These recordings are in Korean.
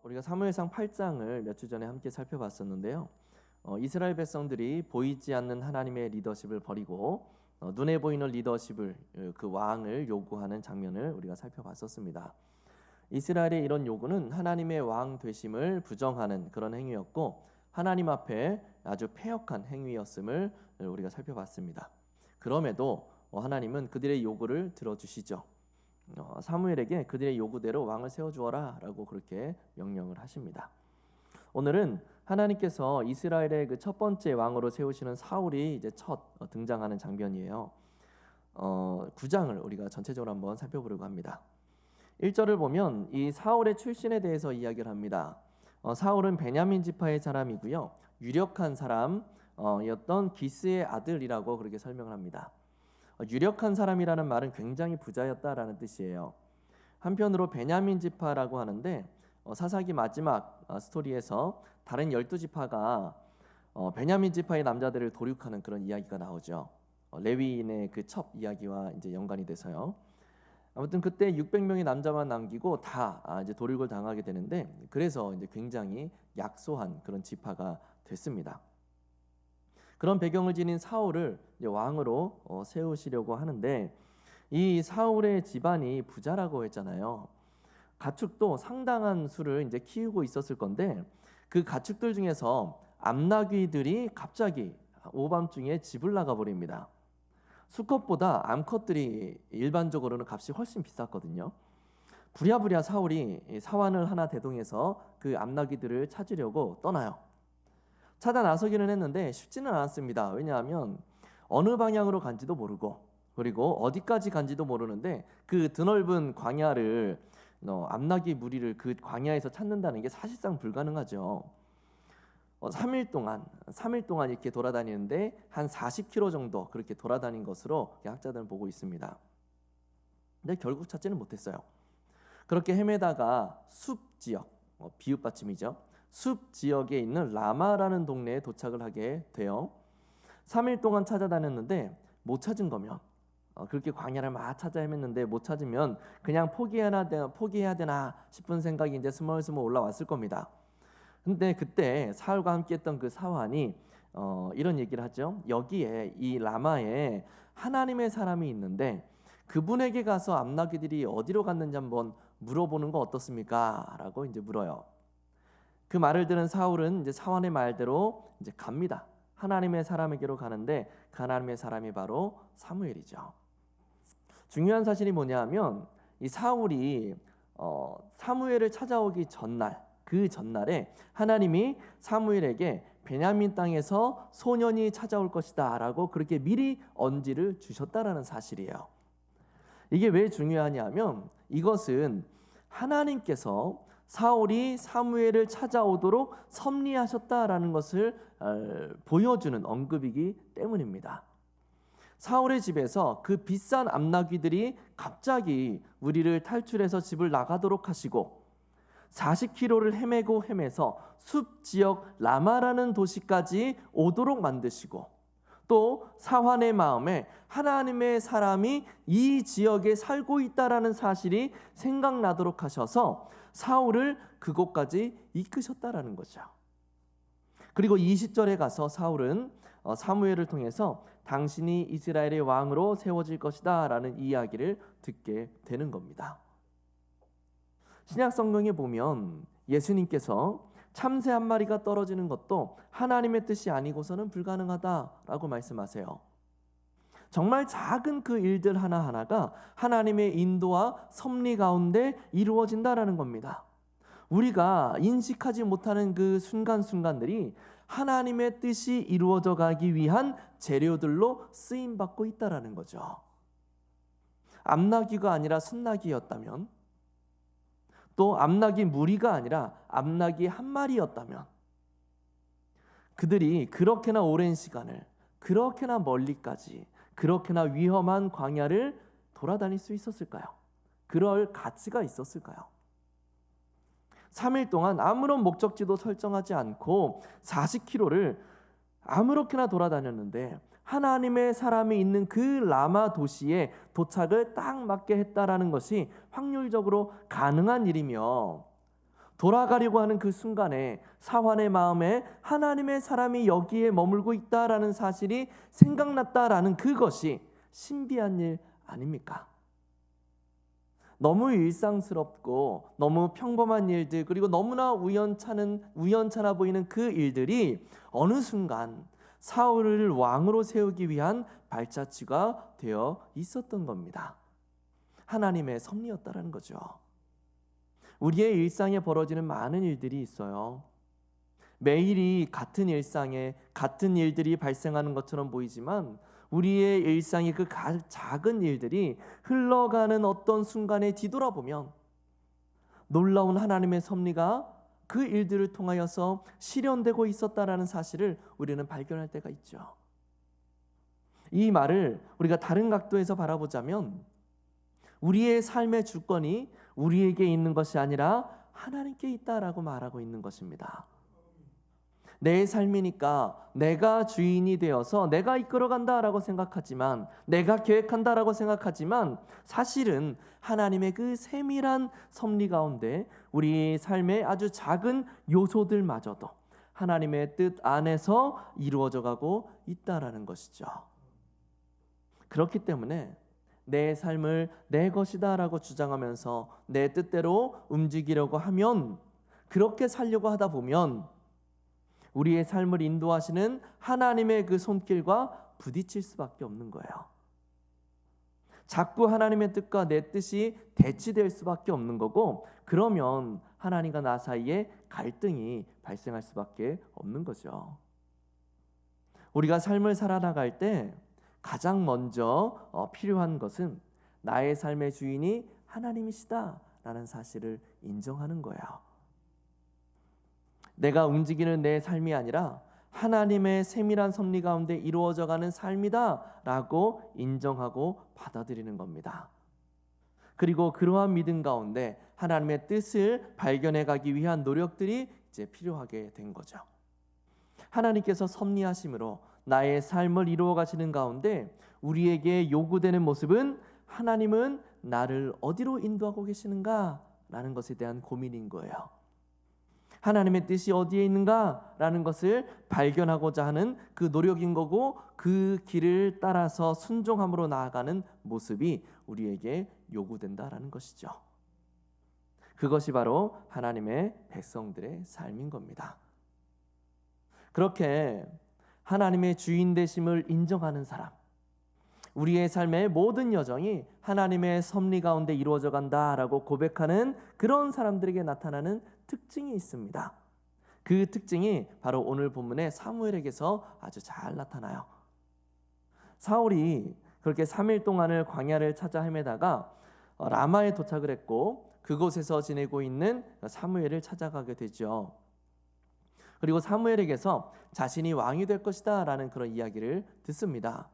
우리가 사무엘상 8장을 몇 주 전에 함께 살펴봤었는데요. 이스라엘 백성들이 보이지 않는 하나님의 리더십을 버리고 눈에 보이는 리더십을, 그 왕을 요구하는 장면을 우리가 살펴봤었습니다. 이스라엘의 이런 요구는 하나님의 왕 되심을 부정하는 그런 행위였고, 하나님 앞에 아주 패역한 행위였음을 우리가 살펴봤습니다. 그럼에도 하나님은 그들의 요구를 들어주시죠. 사무엘에게 그들의 요구대로 왕을 세워주어라 라고 그렇게 명령을 하십니다. 오늘은 하나님께서 이스라엘의 그 첫 번째 왕으로 세우시는 사울이 이제 첫 등장하는 장면이에요. 9장을 우리가 전체적으로 한번 살펴보려고 합니다. 1절을 보면 이 사울의 출신에 대해서 이야기를 합니다. 사울은 베냐민 지파의 사람이고요, 유력한 사람이었던 기스의 아들이라고 그렇게 설명을 합니다. 유력한 사람이라는 말은 굉장히 부자였다라는 뜻이에요. 한편으로 베냐민 지파라고 하는데, 사사기 마지막 스토리에서 다른 12지파가 베냐민 지파의 남자들을 도륙하는 그런 이야기가 나오죠. 레위인의 그 첩 이야기와 이제 연관이 돼서요. 아무튼 그때 600명의 남자만 남기고 다 이제 도륙을 당하게 되는데, 그래서 이제 굉장히 약소한 그런 지파가 됐습니다. 그런 배경을 지닌 사울을 이제 왕으로 세우시려고 하는데, 이 사울의 집안이 부자라고 했잖아요. 가축도 상당한 수를 이제 키우고 있었을 건데, 그 가축들 중에서 암나귀들이 갑자기 오밤중에 집을 나가 버립니다. 수컷보다 암컷들이 일반적으로는 값이 훨씬 비쌌거든요. 부랴부랴 사울이 사환을 하나 대동해서 그 암나귀들을 찾으려고 떠나요. 찾아 나서기는 했는데 쉽지는 않았습니다. 왜냐하면 어느 방향으로 간지도 모르고, 그리고 어디까지 간지도 모르는데 그 드넓은 광야를, 암나귀 무리를 그 광야에서 찾는다는 게 사실상 불가능하죠. 3일 동안 이렇게 돌아다니는데 한 40km 정도 그렇게 돌아다닌 것으로 학자들은 보고 있습니다. 근데 결국 찾지는 못했어요. 그렇게 헤매다가 숲 지역, 비읍 받침이죠, 숲 지역에 있는 라마라는 동네에 도착을 하게 돼요. 3일 동안 찾아다녔는데 못 찾은 거면, 그렇게 광야를 막 찾아 헤맸는데 못 찾으면 그냥 포기해야 되나 싶은 생각이 이제 스멀스멀 올라왔을 겁니다. 근데 그때 사울과 함께했던 그 사환이 이런 얘기를 하죠. 여기에 이 라마에 하나님의 사람이 있는데 그분에게 가서 암나귀들이 어디로 갔는지 한번 물어보는 거 어떻습니까? 라고 이제 물어요. 그 말을 들은 사울은 이제 사환의 말대로 이제 갑니다. 하나님의 사람에게로 가는데 그 하나님의 사람이 바로 사무엘이죠. 중요한 사실이 뭐냐하면 이 사울이 사무엘을 찾아오기 전날, 그 전날에 하나님이 사무엘에게 베냐민 땅에서 소년이 찾아올 것이다 라고 그렇게 미리 언지를 주셨다라는 사실이에요. 이게 왜 중요하냐면, 이것은 하나님께서 사울이 사무엘을 찾아오도록 섭리하셨다라는 것을 보여주는 언급이기 때문입니다. 사울의 집에서 그 비싼 암나귀들이 갑자기 우리를 탈출해서 집을 나가도록 하시고, 40km를 헤매서 숲 지역 라마라는 도시까지 오도록 만드시고, 또 사환의 마음에 하나님의 사람이 이 지역에 살고 있다라는 사실이 생각나도록 하셔서 사울을 그곳까지 이끄셨다라는 거죠. 그리고 20절에 가서 사울은 사무엘을 통해서 당신이 이스라엘의 왕으로 세워질 것이다 라는 이야기를 듣게 되는 겁니다. 신약 성경에 보면 예수님께서 참새 한 마리가 떨어지는 것도 하나님의 뜻이 아니고서는 불가능하다라고 말씀하세요. 정말 작은 그 일들 하나하나가 하나님의 인도와 섭리 가운데 이루어진다라는 겁니다. 우리가 인식하지 못하는 그 순간순간들이 하나님의 뜻이 이루어져 가기 위한 재료들로 쓰임받고 있다라는 거죠. 암나귀가 아니라 순나귀였다면, 또 암나귀 무리가 아니라 암나귀 한 마리였다면, 그들이 그렇게나 오랜 시간을, 그렇게나 멀리까지, 그렇게나 위험한 광야를 돌아다닐 수 있었을까요? 그럴 가치가 있었을까요? 3일 동안 아무런 목적지도 설정하지 않고 40km를 아무렇게나 돌아다녔는데 하나님의 사람이 있는 그 라마 도시에 도착을 딱 맞게 했다라는 것이 확률적으로 가능한 일이며, 돌아가려고 하는 그 순간에 사환의 마음에 하나님의 사람이 여기에 머물고 있다라는 사실이 생각났다라는 그것이 신비한 일 아닙니까? 너무 일상스럽고 너무 평범한 일들, 그리고 너무나 우연찮아 보이는 그 일들이 어느 순간 사울을 왕으로 세우기 위한 발자취가 되어 있었던 겁니다. 하나님의 섭리였다라는 거죠. 우리의 일상에 벌어지는 많은 일들이 있어요. 매일이 같은 일상에 같은 일들이 발생하는 것처럼 보이지만 우리의 일상의 그 작은 일들이 흘러가는 어떤 순간에 뒤돌아보면 놀라운 하나님의 섭리가 그 일들을 통하여서 실현되고 있었다라는 사실을 우리는 발견할 때가 있죠. 이 말을 우리가 다른 각도에서 바라보자면 우리의 삶의 주권이 우리에게 있는 것이 아니라 하나님께 있다라고 말하고 있는 것입니다. 내 삶이니까 내가 주인이 되어서 내가 이끌어간다라고 생각하지만, 내가 계획한다라고 생각하지만, 사실은 하나님의 그 세밀한 섭리 가운데 우리 삶의 아주 작은 요소들마저도 하나님의 뜻 안에서 이루어져 가고 있다라는 것이죠. 그렇기 때문에 내 삶을 내 것이다라고 주장하면서 내 뜻대로 움직이려고 하면, 그렇게 살려고 하다 보면 우리의 삶을 인도하시는 하나님의 그 손길과 부딪힐 수밖에 없는 거예요. 자꾸 하나님의 뜻과 내 뜻이 대치될 수밖에 없는 거고, 그러면 하나님과 나 사이에 갈등이 발생할 수밖에 없는 거죠. 우리가 삶을 살아나갈 때 가장 먼저 필요한 것은 나의 삶의 주인이 하나님이시다라는 사실을 인정하는 거예요. 내가 움직이는 내 삶이 아니라 하나님의 세밀한 섭리 가운데 이루어져가는 삶이다라고 인정하고 받아들이는 겁니다. 그리고 그러한 믿음 가운데 하나님의 뜻을 발견해 가기 위한 노력들이 이제 필요하게 된 거죠. 하나님께서 섭리하심으로 나의 삶을 이루어 가시는 가운데 우리에게 요구되는 모습은, 하나님은 나를 어디로 인도하고 계시는가라는 것에 대한 고민인 거예요. 하나님의 뜻이 어디에 있는가라는 것을 발견하고자 하는 그 노력인 거고, 그 길을 따라서 순종함으로 나아가는 모습이 우리에게 요구된다라는 것이죠. 그것이 바로 하나님의 백성들의 삶인 겁니다. 그렇게 하나님의 주인 되심을 인정하는 사람, 우리의 삶의 모든 여정이 하나님의 섭리 가운데 이루어져 간다라고 고백하는 그런 사람들에게 나타나는 특징이 있습니다. 그 특징이 바로 오늘 본문의 사무엘에게서 아주 잘 나타나요. 사울이 그렇게 3일 동안을 광야를 찾아 헤매다가 라마에 도착을 했고, 그곳에서 지내고 있는 사무엘을 찾아가게 되죠. 그리고 사무엘에게서 자신이 왕이 될 것이다 라는 그런 이야기를 듣습니다.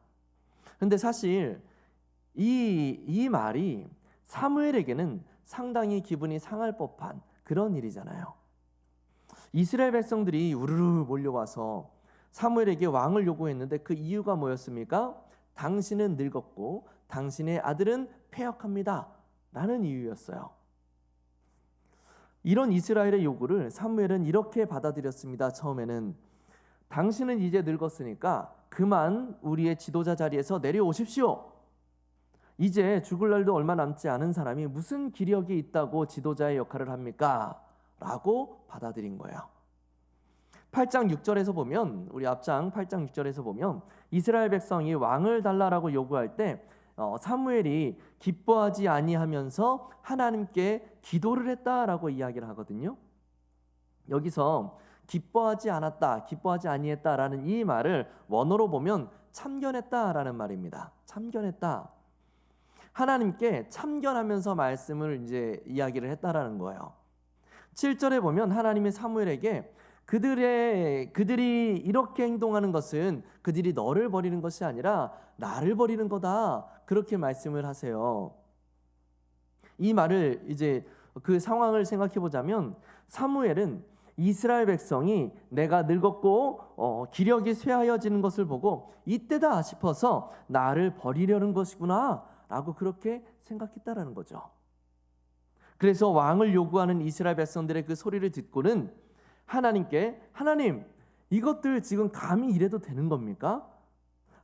근데 사실 이 말이 사무엘에게는 상당히 기분이 상할 법한 그런 일이잖아요. 이스라엘 백성들이 우르르 몰려와서 사무엘에게 왕을 요구했는데 그 이유가 뭐였습니까? 당신은 늙었고 당신의 아들은 패역합니다 라는 이유였어요. 이런 이스라엘의 요구를 사무엘은 이렇게 받아들였습니다. 처음에는 당신은 이제 늙었으니까 그만 우리의 지도자 자리에서 내려오십시오. 이제 죽을 날도 얼마 남지 않은 사람이 무슨 기력이 있다고 지도자의 역할을 합니까? 라고 받아들인 거예요. 8장 6절에서 보면, 우리 앞장 8장 6절에서 보면 이스라엘 백성이 왕을 달라라고 요구할 때 사무엘이 기뻐하지 아니하면서 하나님께 기도를 했다라고 이야기를 하거든요. 여기서 기뻐하지 않았다, 기뻐하지 아니했다라는 이 말을 원어로 보면 참견했다라는 말입니다. 참견했다. 하나님께 참견하면서 말씀을 이제 이야기를 했다라는 거예요. 7절에 보면 하나님이 사무엘에게 그들이 이렇게 행동하는 것은 그들이 너를 버리는 것이 아니라 나를 버리는 거다, 그렇게 말씀을 하세요. 이 말을 이제 그 상황을 생각해 보자면, 사무엘은 이스라엘 백성이 내가 늙었고 기력이 쇠하여지는 것을 보고 이때다 싶어서 나를 버리려는 것이구나 라고 그렇게 생각했다라는 거죠. 그래서 왕을 요구하는 이스라엘 백성들의 그 소리를 듣고는 하나님께 하나님 이것들 지금 감히 이래도 되는 겁니까?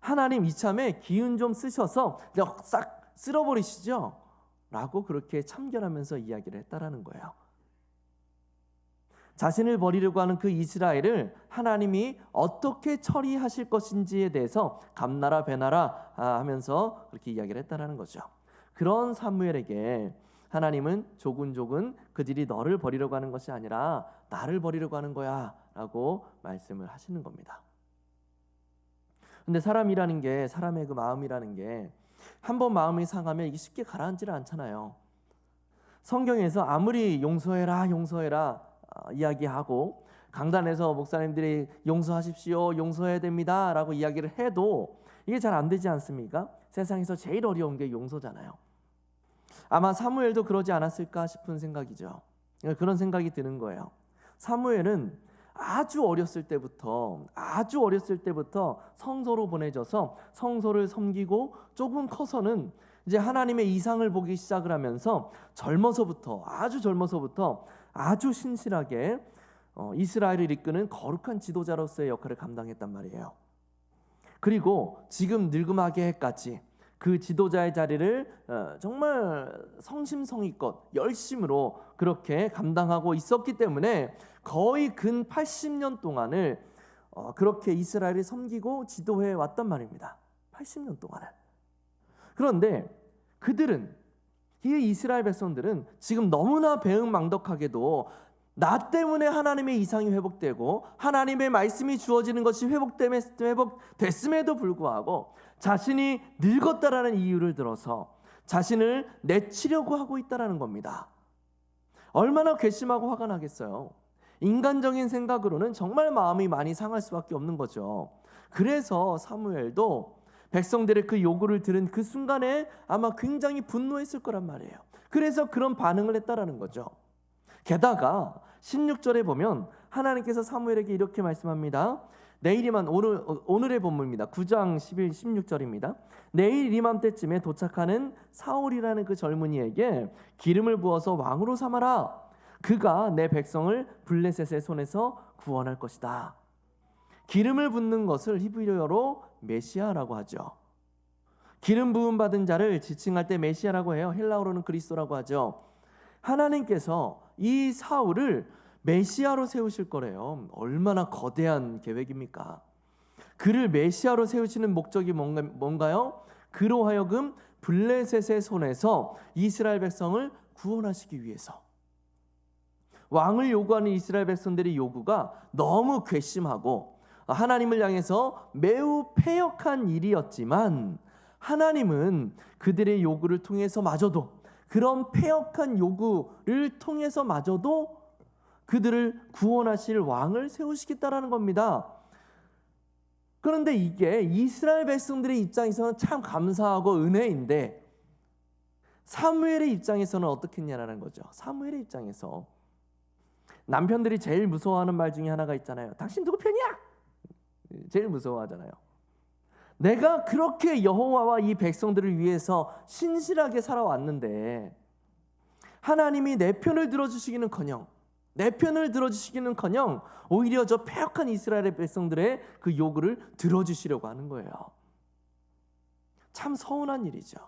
하나님 이참에 기운 좀 쓰셔서 그냥 싹 쓸어버리시죠 라고 그렇게 참견하면서 이야기를 했다라는 거예요. 자신을 버리려고 하는 그 이스라엘을 하나님이 어떻게 처리하실 것인지에 대해서 감나라 배나라 하면서 그렇게 이야기를 했다라는 거죠. 그런 사무엘에게 하나님은 조근조근 그들이 너를 버리려고 하는 것이 아니라 나를 버리려고 하는 거야 라고 말씀을 하시는 겁니다. 근데 사람이라는 게, 사람의 그 마음이라는 게 한번 마음이 상하면 이게 쉽게 가라앉지를 않잖아요. 성경에서 아무리 용서해라 용서해라 이야기하고 강단에서 목사님들이 용서하십시오 용서해야 됩니다 라고 이야기를 해도 이게 잘 안 되지 않습니까? 세상에서 제일 어려운 게 용서잖아요. 아마 사무엘도 그러지 않았을까 싶은 생각이죠. 그런 생각이 드는 거예요. 사무엘은 아주 어렸을 때부터 성소로 보내져서 성소를 섬기고 조금 커서는 이제 하나님의 이상을 보기 시작을 하면서 아주 젊어서부터 아주 신실하게 이스라엘을 이끄는 거룩한 지도자로서의 역할을 감당했단 말이에요. 그리고 지금 늙음하게까지 그 지도자의 자리를 정말 성심성의껏 열심으로 그렇게 감당하고 있었기 때문에 거의 근 80년 동안을 그렇게 이스라엘을 섬기고 지도해 왔단 말입니다. 80년 동안을. 그런데 이 이스라엘 백성들은 지금 너무나 배은망덕하게도 나 때문에 하나님의 이상이 회복되고 하나님의 말씀이 주어지는 것이 회복됐음에도 불구하고 자신이 늙었다라는 이유를 들어서 자신을 내치려고 하고 있다라는 겁니다. 얼마나 괘씸하고 화가 나겠어요. 인간적인 생각으로는 정말 마음이 많이 상할 수밖에 없는 거죠. 그래서 사무엘도 백성들의 그 요구를 들은 그 순간에 아마 굉장히 분노했을 거란 말이에요. 그래서 그런 반응을 했다라는 거죠. 게다가 16절에 보면 하나님께서 사무엘에게 이렇게 말씀합니다. 내일이면 오늘의 본문입니다. 9장 16절입니다. 내일 이맘때쯤에 도착하는 사울이라는 그 젊은이에게 기름을 부어서 왕으로 삼아라. 그가 내 백성을 블레셋의 손에서 구원할 것이다. 기름을 붓는 것을 히브리어로 메시아라고 하죠. 기름 부음 받은 자를 지칭할 때 메시아라고 해요. 헬라어로는 그리스도라고 하죠. 하나님께서 이 사울을 메시아로 세우실 거래요. 얼마나 거대한 계획입니까? 그를 메시아로 세우시는 목적이 뭔가요? 그로 하여금 블레셋의 손에서 이스라엘 백성을 구원하시기 위해서. 왕을 요구하는 이스라엘 백성들의 요구가 너무 괘씸하고 하나님을 향해서 매우 패역한 일이었지만 하나님은 그들의 요구를 통해서마저도, 그런 패역한 요구를 통해서마저도 그들을 구원하실 왕을 세우시겠다라는 겁니다. 그런데 이게 이스라엘 백성들의 입장에서는 참 감사하고 은혜인데 사무엘의 입장에서는 어떻겠냐라는 거죠. 사무엘의 입장에서 남편들이 제일 무서워하는 말 중에 하나가 있잖아요. 당신 누구 편이야? 제일 무서워하잖아요. 내가 그렇게 여호와와 이 백성들을 위해서 신실하게 살아왔는데 하나님이 내 편을 들어주시기는커녕 오히려 저 패역한 이스라엘의 백성들의 그 요구를 들어주시려고 하는 거예요. 참 서운한 일이죠.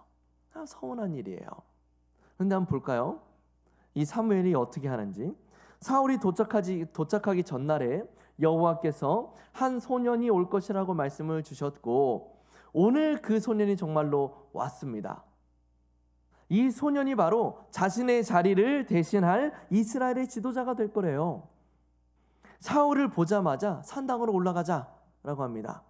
참 서운한 일이에요. 그런데 한번 볼까요? 이 사무엘이 어떻게 하는지. 사울이 도착하기 전날에 여호와께서 한 소년이 올 것이라고 말씀을 주셨고 오늘 그 소년이 정말로 왔습니다. 이 소년이 바로 자신의 자리를 대신할 이스라엘의 지도자가 될 거래요. 사울을 보자마자 산당으로 올라가자라고 합니다.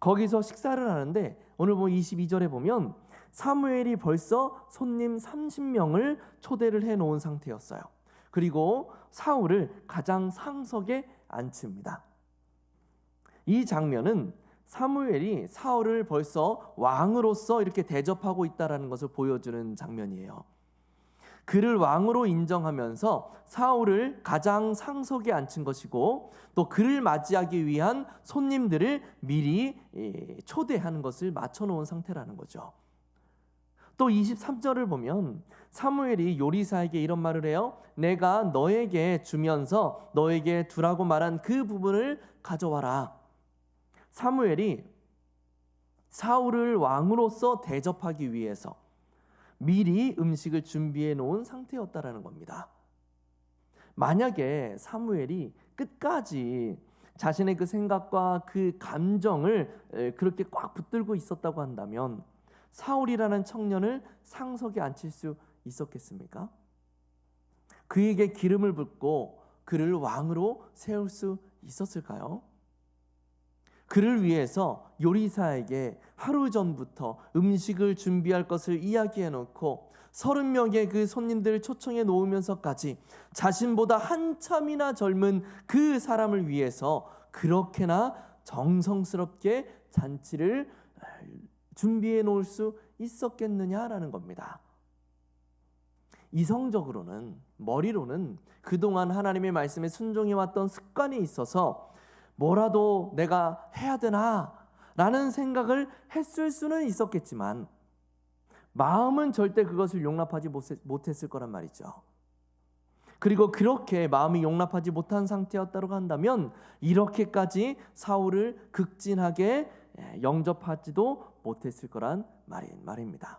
거기서 식사를 하는데 오늘 22절에 보면 사무엘이 벌써 손님 30명을 초대를 해놓은 상태였어요. 그리고 사울을 가장 상석에 앉힙니다. 이 장면은 사무엘이 사울을 벌써 왕으로서 이렇게 대접하고 있다는 것을 보여주는 장면이에요. 그를 왕으로 인정하면서 사울을 가장 상석에 앉힌 것이고 또 그를 맞이하기 위한 손님들을 미리 초대하는 것을 맞춰놓은 상태라는 거죠. 또 23절을 보면 사무엘이 요리사에게 이런 말을 해요. 내가 너에게 주면서 너에게 두라고 말한 그 부분을 가져와라. 사무엘이 사울을 왕으로서 대접하기 위해서 미리 음식을 준비해 놓은 상태였다라는 겁니다. 만약에 사무엘이 끝까지 자신의 그 생각과 그 감정을 그렇게 꽉 붙들고 있었다고 한다면 사울이라는 청년을 상석에 앉힐 수 있었겠습니까? 그에게 기름을 붓고 그를 왕으로 세울 수 있었을까요? 그를 위해서 요리사에게 하루 전부터 음식을 준비할 것을 이야기해 놓고 30명의 그 손님들을 초청해 놓으면서까지 자신보다 한참이나 젊은 그 사람을 위해서 그렇게나 정성스럽게 잔치를 준비해 놓을 수 있었겠느냐라는 겁니다. 이성적으로는, 머리로는 그동안 하나님의 말씀에 순종해 왔던 습관이 있어서 뭐라도 내가 해야 되나 라는 생각을 했을 수는 있었겠지만 마음은 절대 그것을 용납하지 못했을 거란 말이죠. 그리고 그렇게 마음이 용납하지 못한 상태였다고 한다면 이렇게까지 사울을 극진하게 영접하지도 못했을 거란 말입니다.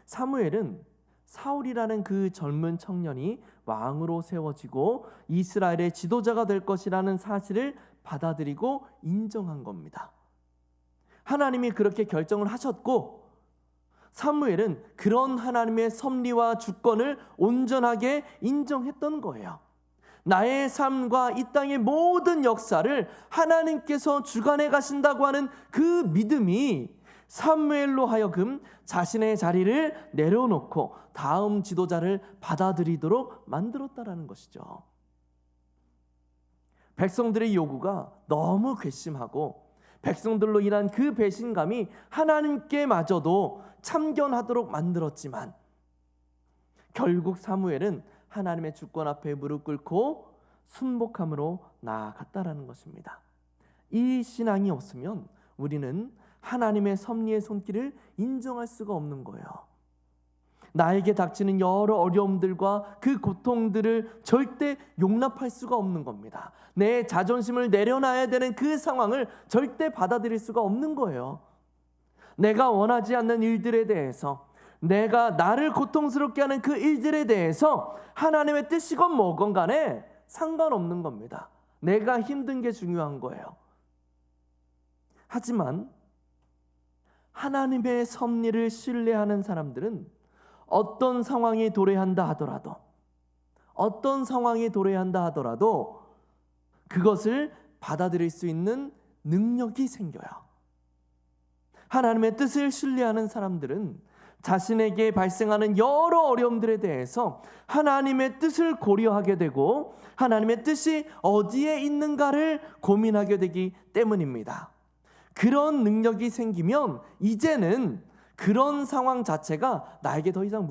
사무엘은 사울이라는 그 젊은 청년이 왕으로 세워지고 이스라엘의 지도자가 될 것이라는 사실을 받아들이고 인정한 겁니다. 하나님이 그렇게 결정을 하셨고 사무엘은 그런 하나님의 섭리와 주권을 온전하게 인정했던 거예요. 나의 삶과 이 땅의 모든 역사를 하나님께서 주관해 가신다고 하는 그 믿음이 사무엘로 하여금 자신의 자리를 내려놓고 다음 지도자를 받아들이도록 만들었다라는 것이죠. 백성들의 요구가 너무 괘씸하고 백성들로 인한 그 배신감이 하나님께마저도 참견하도록 만들었지만 결국 사무엘은 하나님의 주권 앞에 무릎 꿇고 순복함으로 나아갔다라는 것입니다. 이 신앙이 없으면 우리는 하나님의 섭리의 손길을 인정할 수가 없는 거예요. 나에게 닥치는 여러 어려움들과 그 고통들을 절대 용납할 수가 없는 겁니다. 내 자존심을 내려놔야 되는 그 상황을 절대 받아들일 수가 없는 거예요. 내가 원하지 않는 일들에 대해서, 내가 나를 고통스럽게 하는 그 일들에 대해서 하나님의 뜻이건 뭐건 간에 상관없는 겁니다. 내가 힘든 게 중요한 거예요. 하지만 하나님의 섭리를 신뢰하는 사람들은 어떤 상황이 도래한다 하더라도 그것을 받아들일 수 있는 능력이 생겨요. 하나님의 뜻을 신뢰하는 사람들은 자신에게 발생하는 여러 어려움들에 대해서 하나님의 뜻을 고려하게 되고 하나님의 뜻이 어디에 있는가를 고민하게 되기 때문입니다. 그런 능력이 생기면 이제는 그런 상황 자체가 나에게 더 이상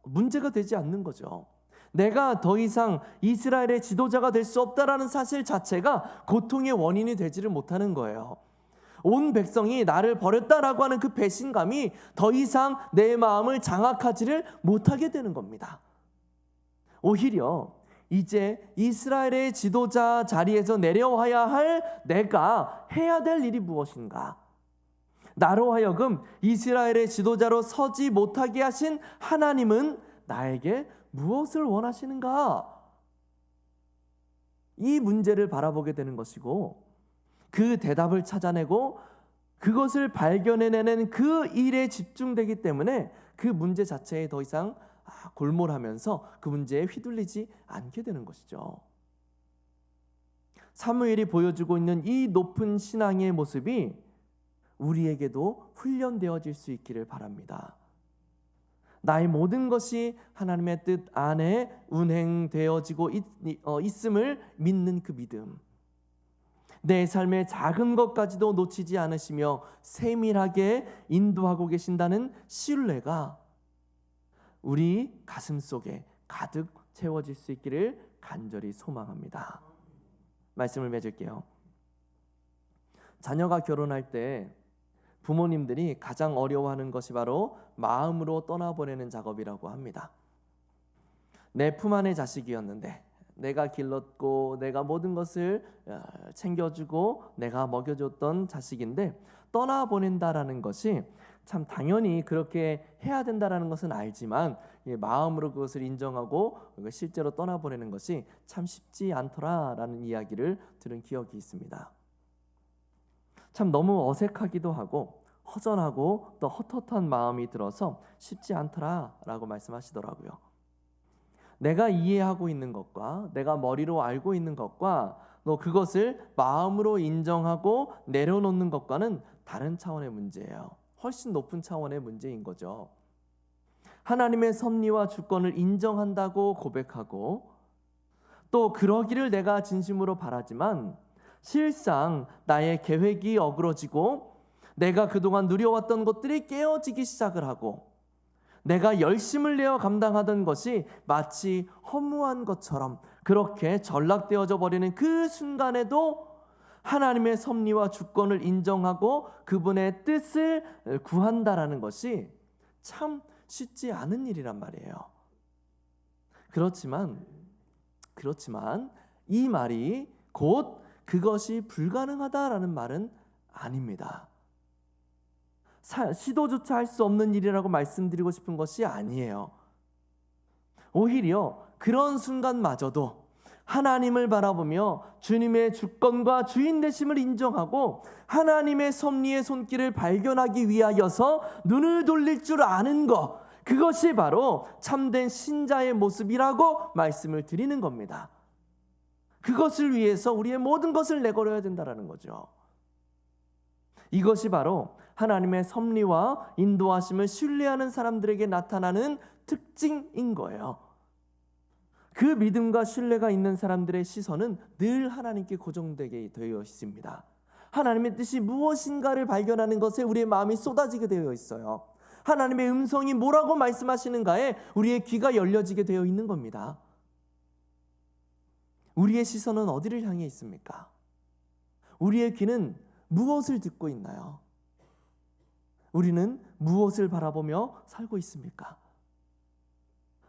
문제가 되지 않는 거죠. 내가 더 이상 이스라엘의 지도자가 될 수 없다라는 사실 자체가 고통의 원인이 되지를 못하는 거예요. 온 백성이 나를 버렸다라고 하는 그 배신감이 더 이상 내 마음을 장악하지를 못하게 되는 겁니다. 오히려 이제 이스라엘의 지도자 자리에서 내려와야 할 내가 해야 될 일이 무엇인가? 나로 하여금 이스라엘의 지도자로 서지 못하게 하신 하나님은 나에게 무엇을 원하시는가? 이 문제를 바라보게 되는 것이고 그 대답을 찾아내고 그것을 발견해내는 그 일에 집중되기 때문에 그 문제 자체에 더 이상 골몰하면서 그 문제에 휘둘리지 않게 되는 것이죠. 사무엘이 보여주고 있는 이 높은 신앙의 모습이 우리에게도 훈련되어질 수 있기를 바랍니다. 나의 모든 것이 하나님의 뜻 안에 운행되어지고 있음을 믿는 그 믿음, 내 삶의 작은 것까지도 놓치지 않으시며 세밀하게 인도하고 계신다는 신뢰가 우리 가슴 속에 가득 채워질 수 있기를 간절히 소망합니다. 말씀을 맺을게요. 자녀가 결혼할 때 부모님들이 가장 어려워하는 것이 바로 마음으로 떠나보내는 작업이라고 합니다. 내 품 안의 자식이었는데, 내가 길렀고 내가 모든 것을 챙겨주고 내가 먹여줬던 자식인데 떠나보낸다라는 것이, 참 당연히 그렇게 해야 된다라는 것은 알지만 마음으로 그것을 인정하고 실제로 떠나보내는 것이 참 쉽지 않더라라는 이야기를 들은 기억이 있습니다. 참 너무 어색하기도 하고 허전하고 또 헛헛한 마음이 들어서 쉽지 않더라라고 말씀하시더라고요. 내가 이해하고 있는 것과 내가 머리로 알고 있는 것과 또 그것을 마음으로 인정하고 내려놓는 것과는 다른 차원의 문제예요. 훨씬 높은 차원의 문제인 거죠. 하나님의 섭리와 주권을 인정한다고 고백하고 또 그러기를 내가 진심으로 바라지만 실상 나의 계획이 어그러지고 내가 그동안 누려왔던 것들이 깨어지기 시작을 하고 내가 열심을 내어 감당하던 것이 마치 허무한 것처럼 그렇게 전락되어져 버리는 그 순간에도 하나님의 섭리와 주권을 인정하고 그분의 뜻을 구한다라는 것이 참 쉽지 않은 일이란 말이에요. 그렇지만 이 말이 곧 그것이 불가능하다라는 말은 아닙니다. 시도조차 할 수 없는 일이라고 말씀드리고 싶은 것이 아니에요. 오히려 그런 순간마저도 하나님을 바라보며 주님의 주권과 주인 되심을 인정하고 하나님의 섭리의 손길을 발견하기 위하여서 눈을 돌릴 줄 아는 것, 그것이 바로 참된 신자의 모습이라고 말씀을 드리는 겁니다. 그것을 위해서 우리의 모든 것을 내걸어야 된다는 거죠. 이것이 바로 하나님의 섭리와 인도하심을 신뢰하는 사람들에게 나타나는 특징인 거예요. 그 믿음과 신뢰가 있는 사람들의 시선은 늘 하나님께 고정되게 되어 있습니다. 하나님의 뜻이 무엇인가를 발견하는 것에 우리의 마음이 쏟아지게 되어 있어요. 하나님의 음성이 뭐라고 말씀하시는가에 우리의 귀가 열려지게 되어 있는 겁니다. 우리의 시선은 어디를 향해 있습니까? 우리의 귀는 무엇을 듣고 있나요? 우리는 무엇을 바라보며 살고 있습니까?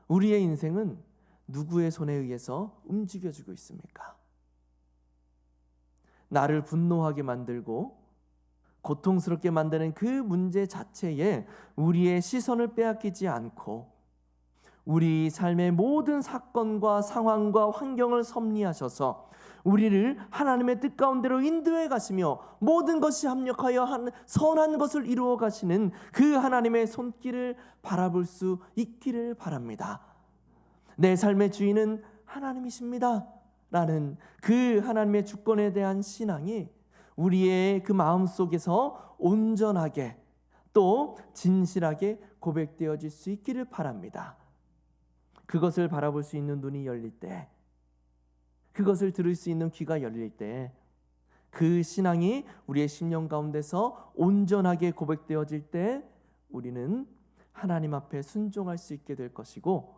우리의 인생은 누구의 손에 의해서 움직여지고 있습니까? 나를 분노하게 만들고 고통스럽게 만드는 그 문제 자체에 우리의 시선을 빼앗기지 않고 우리 삶의 모든 사건과 상황과 환경을 섭리하셔서 우리를 하나님의 뜻 가운데로 인도해 가시며 모든 것이 합력하여 선한 것을 이루어 가시는 그 하나님의 손길을 바라볼 수 있기를 바랍니다. 내 삶의 주인은 하나님이십니다 라는 그 하나님의 주권에 대한 신앙이 우리의 그 마음속에서 온전하게 또 진실하게 고백되어질 수 있기를 바랍니다. 그것을 바라볼 수 있는 눈이 열릴 때, 그것을 들을 수 있는 귀가 열릴 때, 그 신앙이 우리의 심령 가운데서 온전하게 고백되어질 때 우리는 하나님 앞에 순종할 수 있게 될 것이고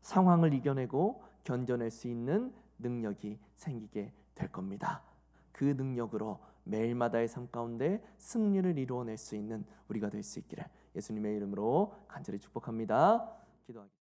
상황을 이겨내고 견뎌낼 수 있는 능력이 생기게 될 겁니다. 그 능력으로 매일마다의 삶 가운데 승리를 이루어낼 수 있는 우리가 될 수 있기를 예수님의 이름으로 간절히 축복합니다. 기도하겠습니다.